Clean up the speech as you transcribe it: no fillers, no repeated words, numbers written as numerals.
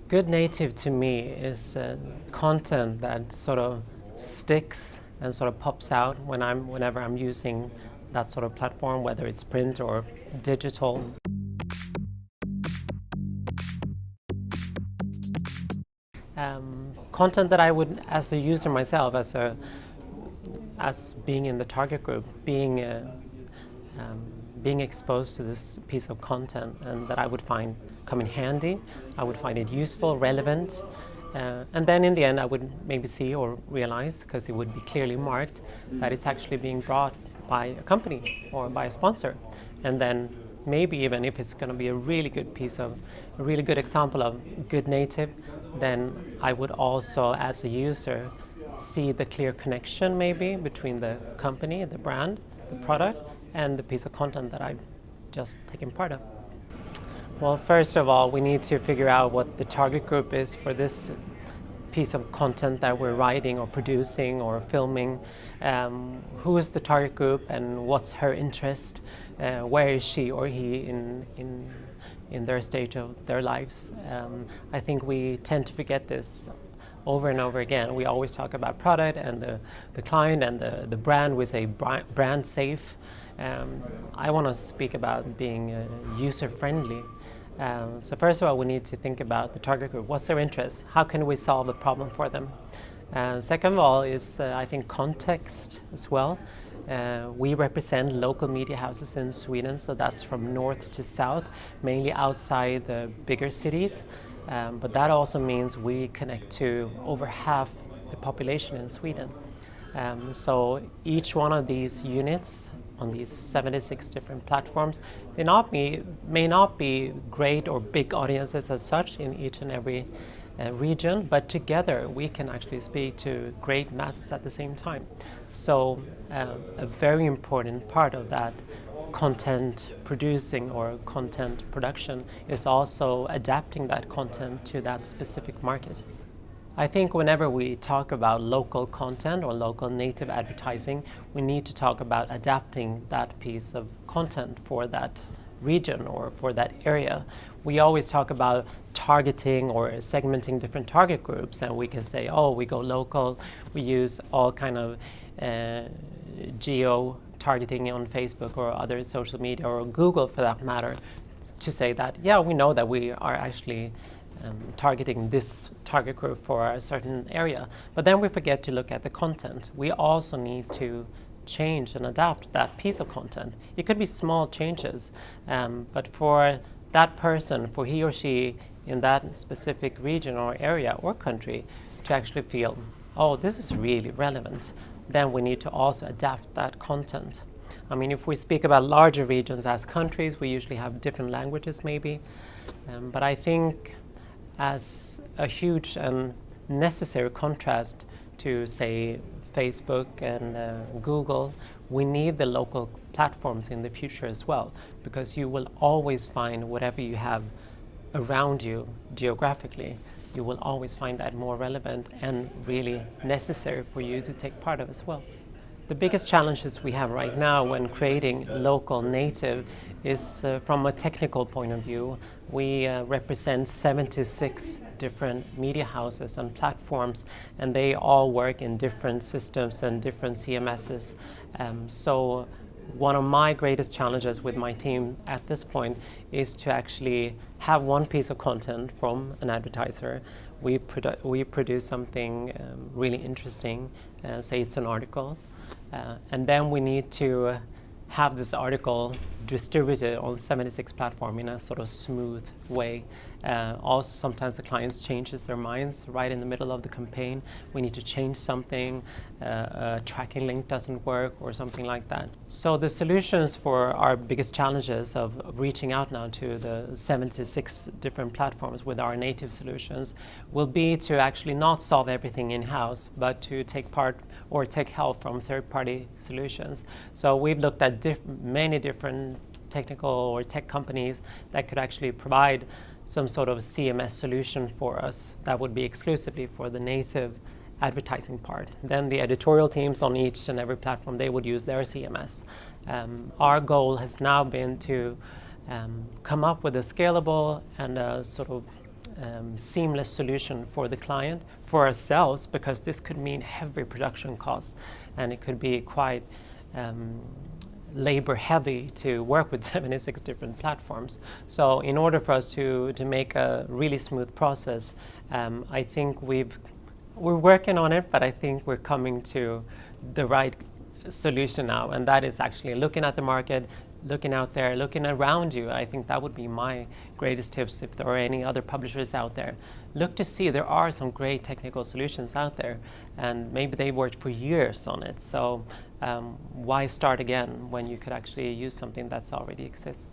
Good native to me is content that sort of sticks and sort of pops out whenever I'm using that sort of platform, whether it's print or digital. Content that I would, as a user myself, as being in the target group, being exposed to this piece of content, and that I would find come in handy, I would find it useful, relevant, and then in the end I would maybe see or realize, because it would be clearly marked, that it's actually being brought by a company or by a sponsor. And then maybe even if it's going to be a really good example of good native, then I would also, as a user, see the clear connection maybe between the company, the brand, the product, and the piece of content that I've just taken part of. Well, first of all, we need to figure out what the target group is for this piece of content that we're writing or producing or filming. Who is the target group and what's her interest? Where is she or he in their stage of their lives? I think we tend to forget this over and over again. We always talk about product and the client and the brand. We say brand safe. I want to speak about being user-friendly. So first of all, we need to think about the target group. What's their interest? How can we solve a problem for them? Second of all is, I think, context as well. We represent local media houses in Sweden, so that's from north to south, mainly outside the bigger cities. But that also means we connect to over half the population in Sweden. So each one of these units on these 76 different platforms may not be great or big audiences as such in each and every region, but together we can actually speak to great masses at the same time. So a very important part of that content producing or content production is also adapting that content to that specific market. I think whenever we talk about local content or local native advertising, we need to talk about adapting that piece of content for that region or for that area. We always talk about targeting or segmenting different target groups, and we can say, oh, we go local, we use all kind of geo targeting on Facebook or other social media or Google for that matter, to say that, yeah, we know that we are actually targeting this target group for a certain area. But then we forget to look at the content. We also need to change and adapt that piece of content. It could be small changes, but for that person, for he or she in that specific region or area or country to actually feel, oh, this is really relevant, then we need to also adapt that content. I mean, if we speak about larger regions as countries, we usually have different languages maybe, but I think as a huge and necessary contrast to, say, Facebook and Google, we need the local platforms in the future as well, because you will always find whatever you have around you geographically, you will always find that more relevant and really necessary for you to take part of as well. The biggest challenges we have right now when creating local native is from a technical point of view. We represent 76 different media houses and platforms, and they all work in different systems and different CMSs. So one of my greatest challenges with my team at this point is to actually have one piece of content from an advertiser. We produce something really interesting, say it's an article, and then we need to have this article distributed on 76 platforms in a sort of smooth way. Also, sometimes the clients changes their minds right in the middle of the campaign. We need to change something, a tracking link doesn't work or something like that. So the solutions for our biggest challenges of reaching out now to the 76 different platforms with our native solutions will be to actually not solve everything in-house, but to take part or take help from third-party solutions. So we've looked at many different technical or tech companies that could actually provide some sort of CMS solution for us that would be exclusively for the native advertising part. Then the editorial teams on each and every platform, they would use their CMS. Our goal has now been to come up with a scalable and a sort of seamless solution for the client, for ourselves, because this could mean heavy production costs, and it could be quite labor heavy to work with 76 different platforms. So in order for us to make a really smooth process, I think we're working on it, but I think we're coming to the right solution now, and that is actually looking at the market, looking out there, looking around you. I think that would be my greatest tips if there are any other publishers out there. Look to see there are some great technical solutions out there, and maybe they worked for years on it. So why start again when you could actually use something that's already exists?